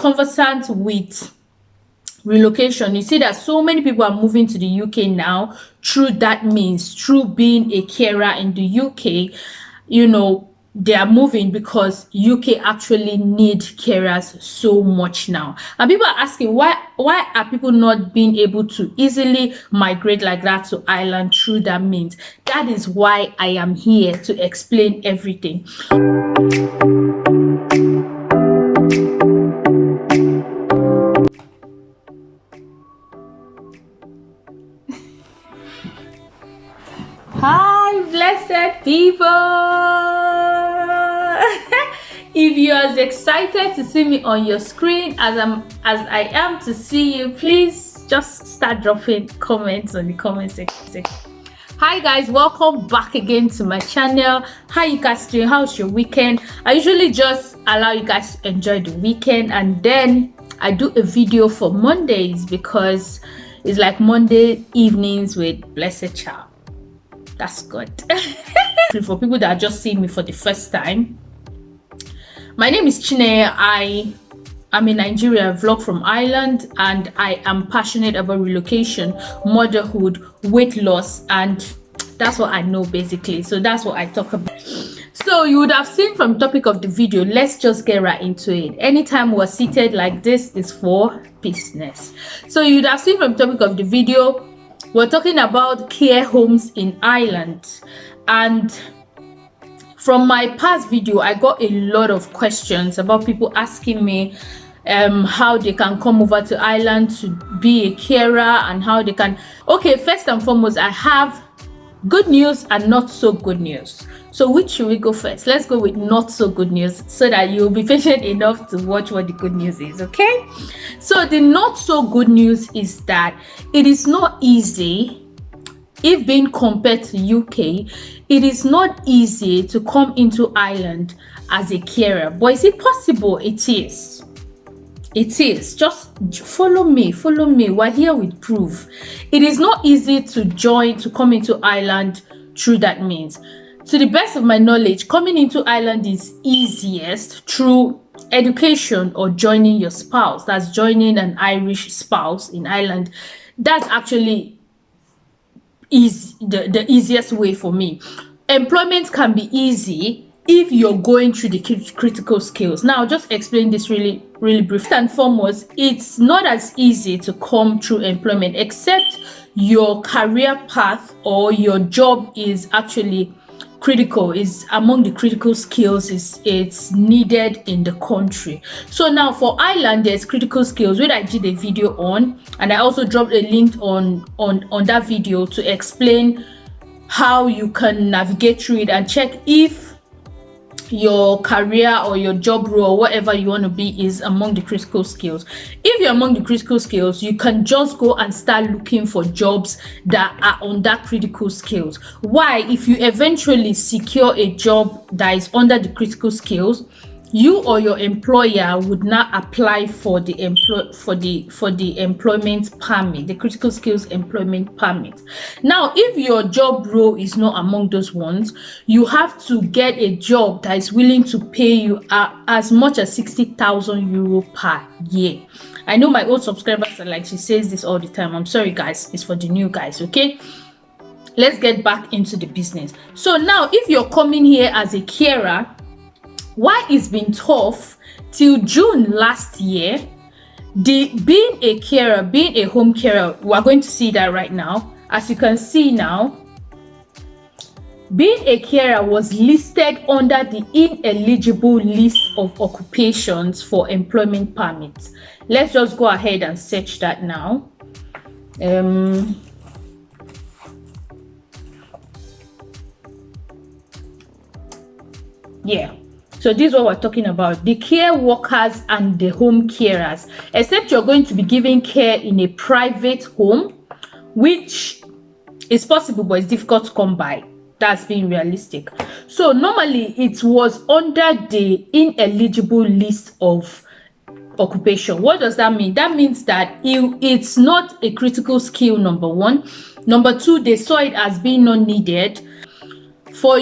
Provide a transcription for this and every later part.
conversant with relocation, you see that so many people are moving to the UK now through that means, through being a carer in the UK. You know, they are moving because UK actually need carers so much now. And people are asking why are people not being able to easily migrate like that to Ireland through that means? That is why I am here to explain everything. Hi, blessed people. If you're as excited to see me on your screen as I am to see you, please just start dropping comments on the comment section. Hi guys, welcome back again to my channel. How you guys doing? How's your weekend? I usually just allow you guys to enjoy the weekend, and then I do a video for Mondays because it's like Monday evenings with Blessed Child. That's good. For people that are just seeing me for the first time, my name is Chine. I am in Nigeria, vlog from Ireland, and I am passionate about relocation, motherhood, weight loss, and that's what I know basically. So that's what I talk about. So you would have seen from the topic of the video, let's just get right into it. Anytime we're seated like this is for business. So you would have seen from the topic of the video, we're talking about care homes in Ireland. And from my past video, I got a lot of questions about people asking me how they can come over to Ireland to be a carer and how they can. Okay, first and foremost, I have good news and not so good news. So which should we go first? Let's go with not so good news so that you'll be patient enough to watch what the good news is, okay? So the not so good news is that it is not easy. If being compared to UK, it is not easy to come into Ireland as a carer. But is it possible? It is. It is. Just follow me. We're here with proof. It is not easy to come into Ireland through that means. To the best of my knowledge, coming into Ireland is easiest through education or joining your spouse. That's joining an Irish spouse in Ireland. That's actually the easiest way for me. Employment can be easy if you're going through the critical skills. Now, I'll just explain this really briefly. First and foremost, it's not as easy to come through employment except your career path or your job is actually critical, is among the critical skills, it's needed in the country. So now for Ireland, there's critical skills, which I did a video on, and I also dropped a link on that video to explain how you can navigate through it and check if your career or your job role or whatever you want to be is among the critical skills. If you're among the critical skills, you can just go and start looking for jobs that are on that critical skills. Why? If you eventually secure a job that is under the critical skills, you or your employer would not apply for the employment permit, the critical skills employment permit. Now, if your job role is not among those ones, you have to get a job that is willing to pay you as much as 60,000 euro per year. I know my old subscribers are like, she says this all the time. I'm sorry guys, it's for the new guys, okay? Let's get back into the business. So now, if you're coming here as a carer, why it's been tough till June last year, being a carer, being a home carer, we're going to see that right now. As you can see now, being a carer was listed under the ineligible list of occupations for employment permits. Let's just go ahead and search that now. Yeah. So this is what we're talking about, the care workers and the home carers, except you're going to be giving care in a private home, which is possible, but it's difficult to come by. That's being realistic. So normally it was under the ineligible list of occupation. What does that mean? That means that it's not a critical skill, number one. Number two, they saw it as being not needed. For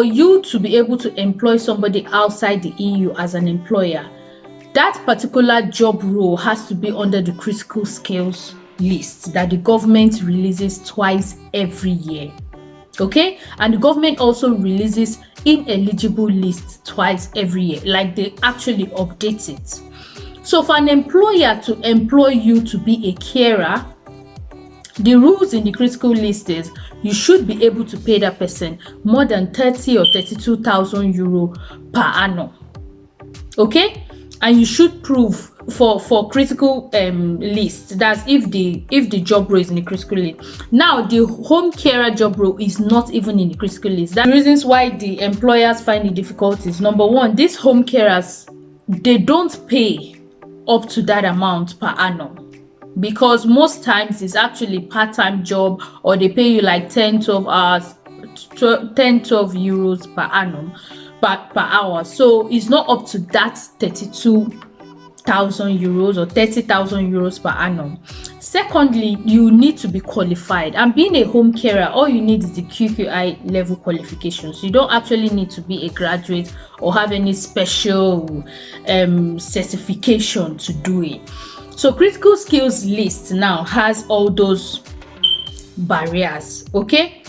you to be able to employ somebody outside the EU as an employer, That particular job role has to be under the critical skills list that the government releases twice every year. Okay, and the government also releases ineligible lists twice every year, like they actually update it. So for an employer to employ you to be a carer, the rules in the critical list is you should be able to pay that person more than 30 or 32,000 euro per annum. Okay, and you should prove for critical list, that's if the job role is in the critical list. Now the home carer job role is not even in the critical list. That's the reasons why the employers find the difficulties. Number one, these home carers, they don't pay up to that amount per annum, because most times it's actually part-time job, or they pay you like 10-12 hours, 10-12 euros per annum per hour. So it's not up to that 32,000 euros or 30,000 euros per annum. Secondly, you need to be qualified, and being a home carer, all you need is the QQI level qualifications. You don't actually need to be a graduate or have any special certification to do it. So critical skills list now has all those barriers. Okay,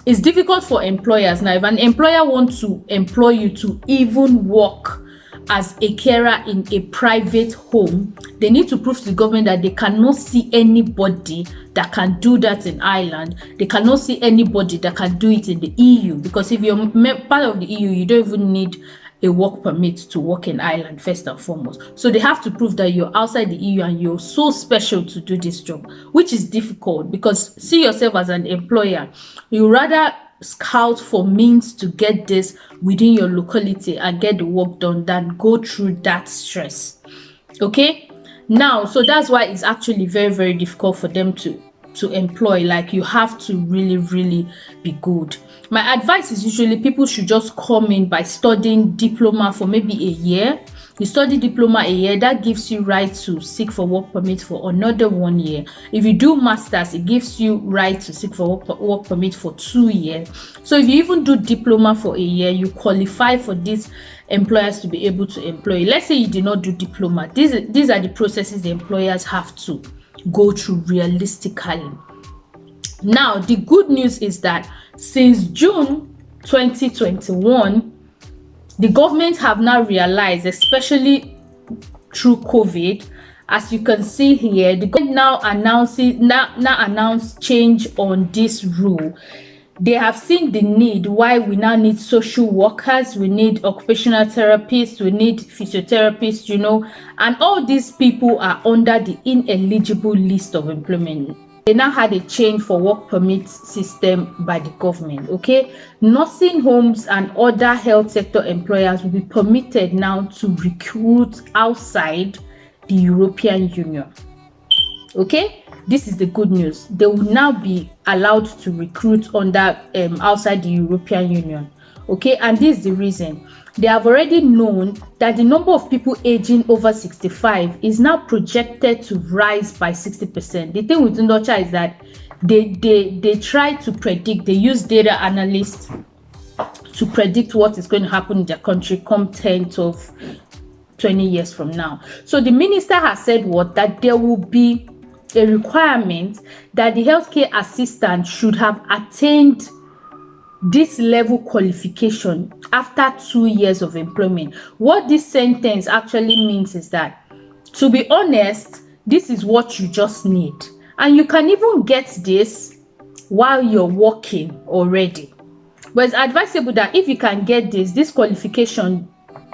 it's difficult for employers. Now if an employer wants to employ you to even work as a carer in a private home, they need to prove to the government that they cannot see anybody that can do that in Ireland. They cannot see anybody that can do it in the EU, because if you're part of the EU, you don't even need a work permit to work in Ireland, first and foremost. So they have to prove that you're outside the EU and you're so special to do this job, which is difficult, because see yourself as an employer, you rather scout for means to get this within your locality and get the work done than go through that stress. Okay, now so that's why it's actually very, very difficult for them to employ. Like, you have to really be good. My advice is usually people should just come in by studying diploma for maybe a year. You study diploma a year, that gives you right to seek for work permit for another 1 year. If you do masters, it gives you right to seek for work permit for 2 years. So if you even do diploma for a year, you qualify for these employers to be able to employ you. Let's say you did not do diploma. These are the processes the employers have to go through realistically. Now the good news is that since June 2021, the government have now realized, especially through COVID, as you can see here, the government now announced change on this rule. They have seen the need why we now need social workers, we need occupational therapists, we need physiotherapists, and all these people are under the ineligible list of employment. They now had a change for work permit system by the government. Okay, nursing homes and other health sector employers will be permitted now to recruit outside the European Union. Okay, this is the good news. They will now be allowed to recruit under outside the European Union. Okay, and this is the reason. They have already known that the number of people aging over 65 is now projected to rise by 60%. The thing with Ndocha is that they try to predict, they use data analysts to predict what is going to happen in their country come 10 to 20 years from now. So the minister has said that there will be a requirement that the healthcare assistant should have attained this level qualification after 2 years of employment. What this sentence actually means is that, to be honest, this is what you just need, and you can even get this while you're working already. But it's advisable that if you can get this qualification,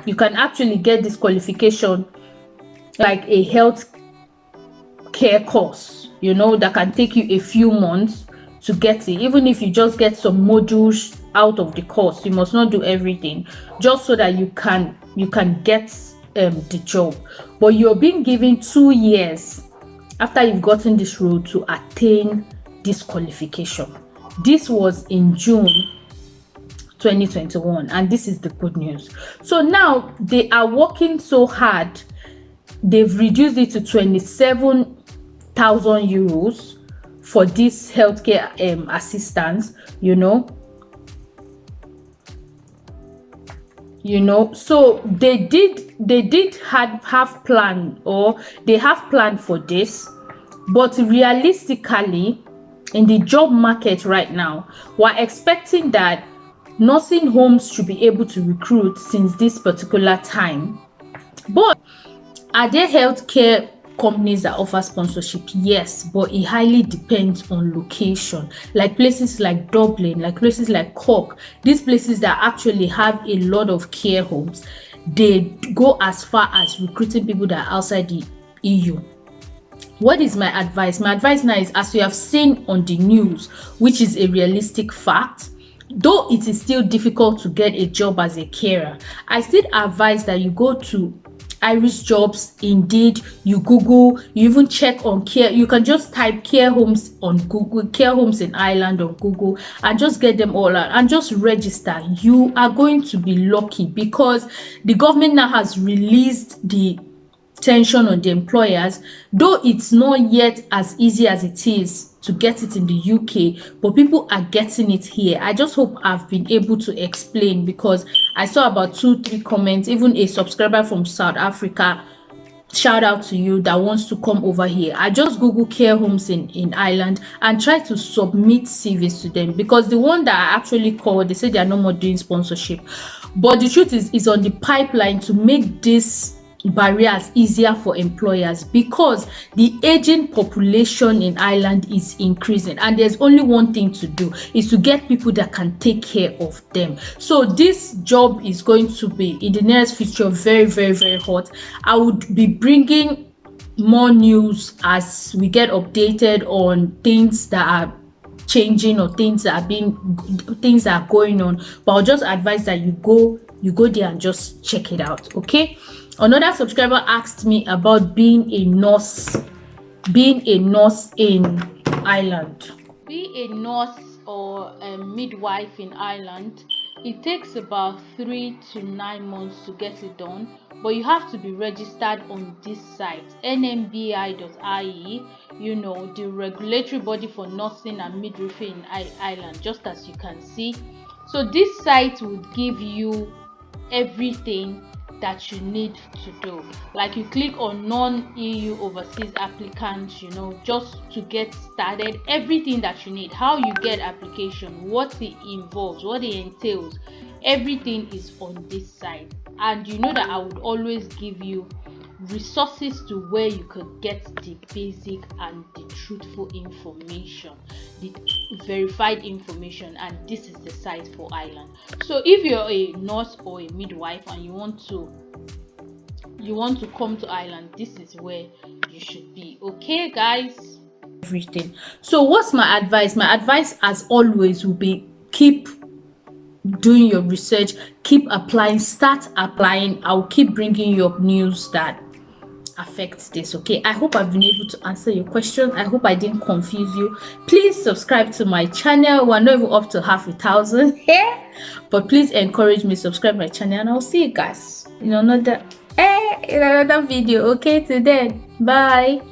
you can actually get this qualification like a health care course, that can take you a few months to get it. Even if you just get some modules out of the course, you must not do everything, just so that you can get the job. But you're being given 2 years after you've gotten this role to attain this qualification. This was in June 2021, and this is the good news. So now they are working so hard, they've reduced it to 27,000 euros for this healthcare assistance. So they did have plan, or they have planned for this. But realistically, in the job market right now, we're expecting that nursing homes should be able to recruit since this particular time. But are there healthcare companies that offer sponsorship? Yes, but it highly depends on location. Like places like Dublin, like places like Cork, these places that actually have a lot of care homes, they go as far as recruiting people that are outside the EU. What is my advice? My advice now is, as you have seen on the news, which is a realistic fact, though it is still difficult to get a job as a carer, I still advise that you go to Irish Jobs, Indeed, you Google, you even check on care. You can just type care homes on Google, care homes in Ireland on Google, and just get them all out and just register. You are going to be lucky, because the government now has released the tension on the employers, though it's not yet as easy as it is to get it in the UK, but people are getting it here. I just hope I've been able to explain, because I saw about 2-3 comments, even a subscriber from South Africa, shout out to you, that wants to come over here. I just Google care homes in Ireland and try to submit CVs to them, because the one that I actually called, they said they are no more doing sponsorship. But the truth is on the pipeline to make this barriers easier for employers, because the aging population in Ireland is increasing, and there's only one thing to do, is to get people that can take care of them. So this job is going to be, in the nearest future, very, very, very hot. I would be bringing more news as we get updated on things that are changing, or things that are going on. But I'll just advise that you go there and just check it out. Okay. Another subscriber asked me about being a nurse in Ireland. Being a nurse or a midwife in Ireland, it takes about 3 to 9 months to get it done, but you have to be registered on this site, nmbi.ie, the regulatory body for nursing and midwifery in Ireland, just as you can see. So this site would give you everything that you need to do. Like, you click on non-EU overseas applicants, just to get started, everything that you need, how you get application, what it involves, what it entails, everything is on this site. And you know that I would always give you resources to where you could get the basic and the truthful information, the verified information, and this is the site for Ireland. So if you're a nurse or a midwife and you want to come to Ireland, this is where you should be. Okay, guys? Everything. So what's my advice? My advice, as always, will be keep doing your research, keep applying, start applying. I'll keep bringing you up news that affects this. Okay, I hope I've been able to answer your question. I hope I didn't confuse you. Please subscribe to my channel. We're not even up to 500,000 here, but please encourage me, subscribe my channel, and I'll see you guys in another video. Okay, till then, bye.